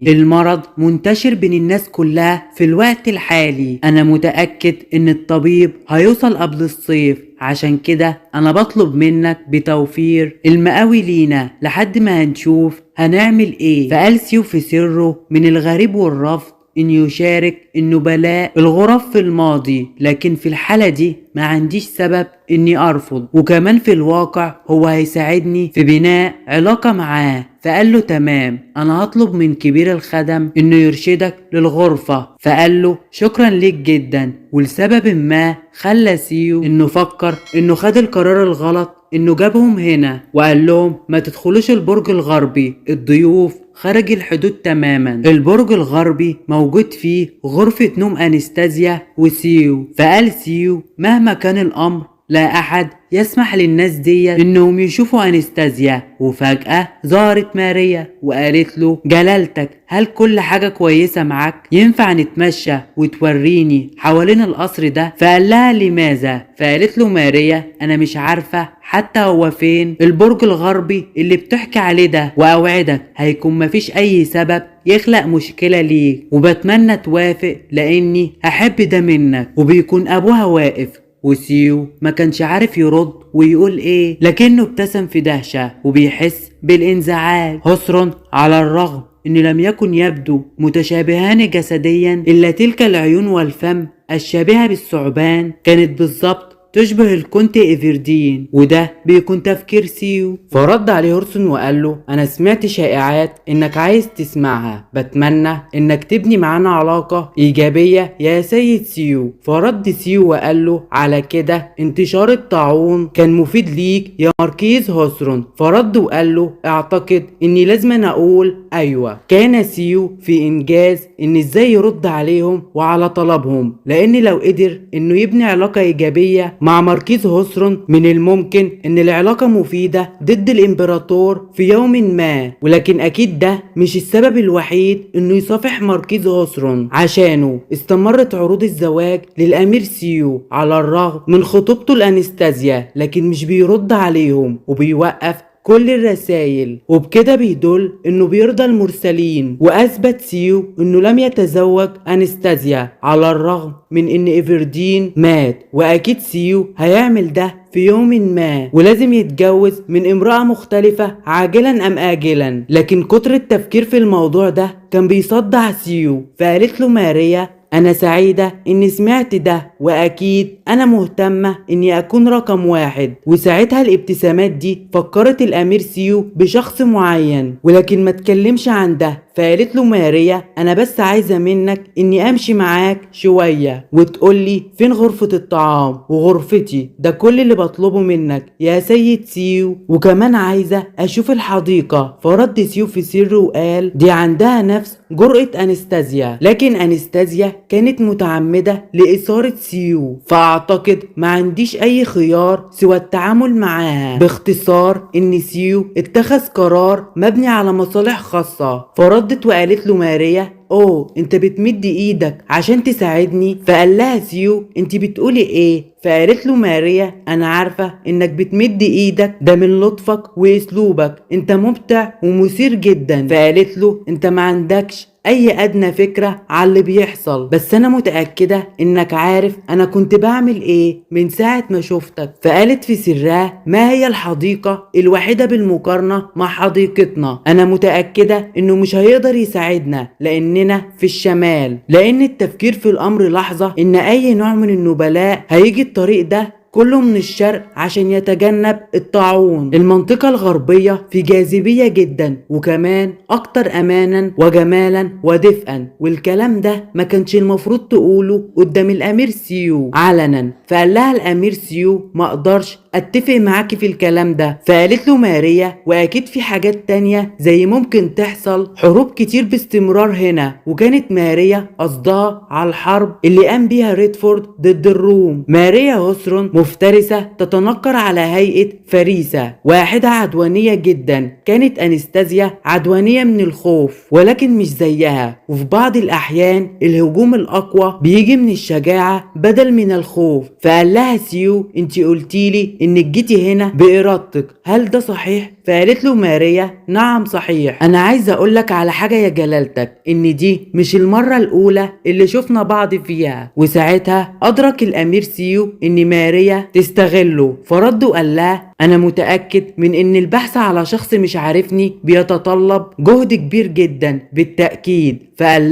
المرض منتشر بين الناس كلها في الوقت الحالي. انا متأكد ان الطبيب هيوصل قبل الصيف، عشان كده انا بطلب منك بتوفير المقاوي لينا لحد ما هنشوف هنعمل ايه. فقال سيو في سره: من الغريب والرفض ان يشارك النبلاء الغرف في الماضي، لكن في الحالة دي ما عنديش سبب اني ارفض، وكمان في الواقع هو هيساعدني في بناء علاقة معاه. فقال له: تمام، انا هطلب من كبير الخدم انه يرشدك للغرفة. فقال له: شكرا ليك جدا. ولسبب ما خلى سيو انه فكر انه خد القرار الغلط انه جابهم هنا، وقال لهم: ما تدخلوش البرج الغربي، الضيوف خارج الحدود تماما. البرج الغربي موجود فيه غرفة نوم أنستازيا وسيو. فقال سيو: مهما كان الأمر لا أحد يسمح للناس دي إنهم يشوفوا أنستازيا. وفجأة ظهرت ماريا وقالت له: جلالتك، هل كل حاجة كويسة معاك؟ ينفع نتمشى وتوريني حوالين القصر ده؟ فقال لها: لماذا؟ فقالت له ماريا: أنا مش عارفة حتى هو فين البرج الغربي اللي بتحكي عليه ده، وأوعدك هيكون مفيش أي سبب يخلق مشكلة ليك، وبتمنى توافق لأني هحب ده منك. وبيكون أبوها واقف، وسيو ما كانش عارف يرد ويقول ايه، لكنه ابتسم في دهشة وبيحس بالانزعاج. حسرا على الرغم ان لم يكن يبدو متشابهان جسديا، الا تلك العيون والفم الشابهة بالثعبان كانت بالظبط تشبه الكونت إيفردين، وده بيكون تفكير سيو. فرد عليه هورسون وقال له: انا سمعت شائعات انك عايز تسمعها، بتمنى انك تبني معانا علاقة ايجابية يا سيد سيو. فرد سيو وقال له: على كده انتشار الطاعون كان مفيد ليك يا ماركيز هوسرون؟ فرد وقال له: اعتقد اني لازم اقول ايوه. كان سيو في انجاز ان ازاي يرد عليهم وعلى طلبهم، لان لو قدر انه يبني علاقة ايجابية مع ماركيز هوسرون من الممكن ان العلاقة مفيدة ضد الامبراطور في يوم ما. ولكن اكيد ده مش السبب الوحيد انه يصافح ماركيز هوسرون، عشانه استمرت عروض الزواج للامير سيو على الرغم من خطوبته لانستازيا، لكن مش بيرد عليهم وبيوقف كل الرسائل، وبكده بيدل انه بيرضى المرسلين. واثبت سيو انه لم يتزوج انستازيا على الرغم من ان ايفردين مات، واكيد سيو هيعمل ده في يوم ما، ولازم يتجوز من امرأة مختلفة عاجلا ام آجلا. لكن كتر التفكير في الموضوع ده كان بيصدع سيو. فقالت له ماريا: أنا سعيدة إني سمعت ده، وأكيد أنا مهتمة إني أكون رقم واحد. وساعتها الابتسامات دي فكرت الأمير سيو بشخص معين، ولكن ما تكلمش عن ده. فقالت له ماريا: أنا بس عايزة منك إني أمشي معاك شوية وتقولي فين غرفة الطعام وغرفتي، ده كل اللي بطلبه منك يا سيد سيو. وكمان عايزة أشوف الحديقة. فرد سيو في سر وقال: دي عندها نفس جرأة أنستازيا، لكن أنستازيا كانت متعمدة لإثارة سيو، فأعتقد ما عنديش أي خيار سوى التعامل معاها. باختصار إن سيو اتخذ قرار مبني على مصالح خاصة. فردت وقالت له ماريا: اوه، انت بتمد ايدك عشان تساعدني؟ فقال لها سيو: انت بتقولي ايه؟ فقالت له ماريا: انا عارفة انك بتمد ايدك، ده من لطفك واسلوبك، انت ممتع ومثير جدا. فقالت له: انت ما عندكش اي ادنى فكرة على اللي بيحصل، بس انا متأكدة انك عارف انا كنت بعمل ايه من ساعة ما شفتك. فقالت في سرها: ما هي الحديقة الوحيدة بالمقارنة مع حديقتنا؟ انا متأكدة انه مش هيقدر يساعدنا لاننا في الشمال، لان التفكير في الامر لحظة ان اي نوع من النبلاء هيجي الطريق ده كله من الشرق عشان يتجنب الطاعون. المنطقة الغربية في جاذبية جدا، وكمان اكتر امانا وجمالا ودفئا. والكلام ده ما كانش المفروض تقوله قدام الامير سيو علنا. فقال لها الامير سيو: ما اقدرش اتفق معاكي في الكلام ده. فقالت له ماريا: واكيد في حاجات تانية زي ممكن تحصل حروب كتير باستمرار هنا. وكانت ماريا قصدها على الحرب اللي قام بيها ريدفورد ضد الروم. ماريا هوسرون مفترسة تتنكر على هيئة فريسة واحدة عدوانية جدا. كانت أنستازيا عدوانية من الخوف، ولكن مش زيها. وفي بعض الأحيان الهجوم الأقوى بيجي من الشجاعة بدل من الخوف. فقال لها سيو: انتي قلتيلي انك جيتي هنا بإرادتك، هل ده صحيح؟ فقالت له ماريا نعم صحيح. انا عايزه اقولك على حاجه يا جلالتك، ان دي مش المره الاولى اللي شفنا بعض فيها. وساعتها ادرك الامير سيو ان ماريا تستغله، فرد وقال لها انا متأكد من ان البحث على شخص مش عارفني بيتطلب جهد كبير جدا بالتأكيد. فقال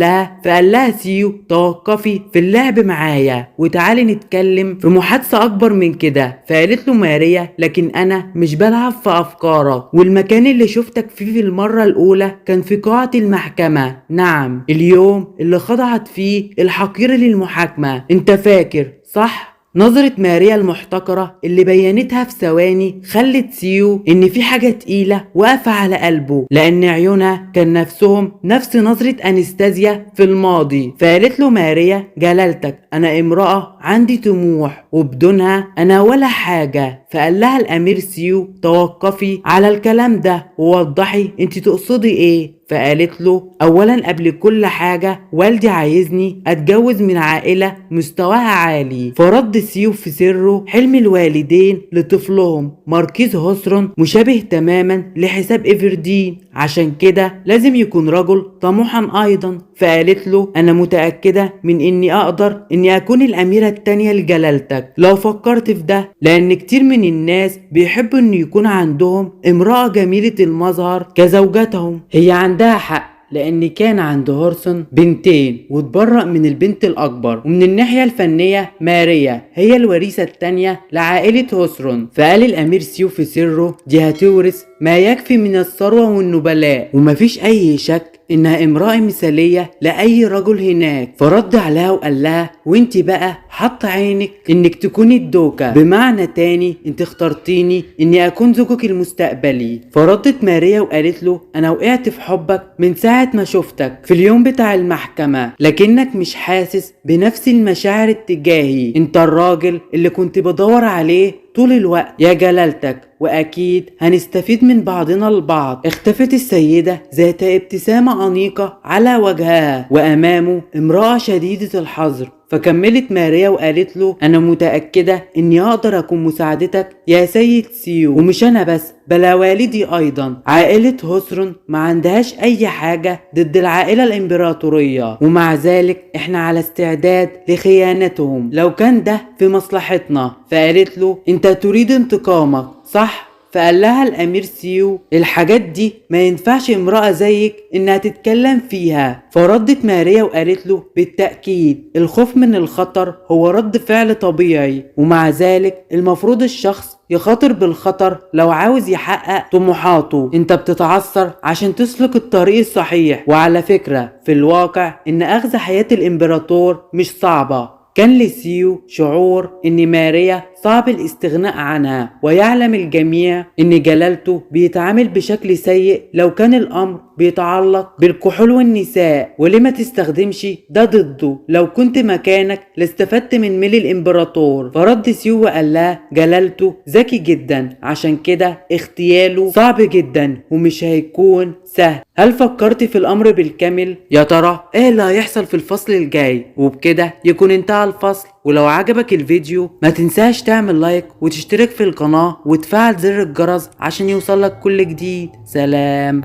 لها سيو توقفي في اللعب معايا وتعالي نتكلم في محادثة اكبر من كده. فقالت له ماريا لكن انا مش بلعب في افكارك، والمكان اللي شفتك فيه في المرة الاولى كان في قاعة المحكمة. نعم، اليوم اللي خضعت فيه الحقير للمحاكمة، انت فاكر صح؟ نظرة ماريا المحتقرة اللي بينتها في ثواني خلت سيو ان في حاجة تقيلة واقفة على قلبه، لان عيونها كان نفسهم نفس نظرة انستازيا في الماضي. فقالت له ماريا جلالتك انا امرأة عندي طموح وبدونها انا ولا حاجة. فقال لها الامير سيو توقفي على الكلام ده ووضحي انت تقصدي ايه. فقالت له اولا قبل كل حاجة والدي عايزني اتجوز من عائلة مستواها عالي. فرد سيو في سره حلم الوالدين لطفلهم ماركيز هوسرون مشابه تماما لحساب ايفردين، عشان كده لازم يكون رجل طموحا ايضا. فقالت له انا متأكدة من اني اقدر اني اكون الاميرة التانية لجلالتك لو فكرت في ده، لان كتير من الناس بيحبوا ان يكون عندهم امرأة جميلة المظهر كزوجتهم. هي عندها حق، لان كان عند هورسون بنتين واتبرأ من البنت الاكبر، ومن الناحية الفنية ماريا هي الوريثة التانية لعائلة هوسرون. فقال الامير سيو في سره دي هتورث ما يكفي من الثروة والنبلاء، ومفيش اي شك انها امرأة مثالية لاي رجل هناك. فرد عليها وقال لها وانت بقى حط عينك انك تكوني الدوكة، بمعنى تاني انت اخترتيني اني اكون زوجك المستقبلي. فردت ماريا وقالت له انا وقعت في حبك من ساعة ما شفتك في اليوم بتاع المحكمة، لكنك مش حاسس بنفس المشاعر اتجاهي. انت الراجل اللي كنت بدور عليه طول الوقت يا جلالتك، واكيد هنستفيد من بعضنا البعض. اختفت السيدة ذات ابتسامة أنيقة على وجهها، وامامه امرأة شديدة الحذر. فكملت ماريا وقالت له انا متأكدة اني اقدر اكون مساعدتك يا سيد سيو، ومش انا بس بل والدي ايضا. عائلة هوسرون ما عندهاش اي حاجة ضد العائلة الامبراطورية، ومع ذلك احنا على استعداد لخيانتهم لو كان ده في مصلحتنا. فقالت له انت تريد انتقامك صح؟ فقال لها الامير سيو الحاجات دي ما ينفعش امرأة زيك انها تتكلم فيها. فردت ماريا وقالت له بالتأكيد الخوف من الخطر هو رد فعل طبيعي، ومع ذلك المفروض الشخص يخاطر بالخطر لو عاوز يحقق طموحاته. انت بتتعثر عشان تسلك الطريق الصحيح، وعلى فكرة في الواقع ان اخذ حياة الامبراطور مش صعبة. كان لسيو شعور ان ماريا صعب الاستغناء عنها، ويعلم الجميع ان جلالته بيتعامل بشكل سيء لو كان الامر بيتعلق بالكحول والنساء. ولما تستخدمش ده ضده؟ لو كنت مكانك لاستفدت من ميل الامبراطور. فرد سيو وقال لها جلالته ذكي جدا، عشان كده اغتياله صعب جدا ومش هيكون سهل. هل فكرت في الامر بالكامل؟ يا ترى ايه اللي هيحصل في الفصل الجاي؟ وبكده يكون انتهى الفصل. ولو عجبك الفيديو ما تنساش تعمل لايك وتشترك في القناة وتفعل زر الجرس عشان يوصلك كل جديد. سلام.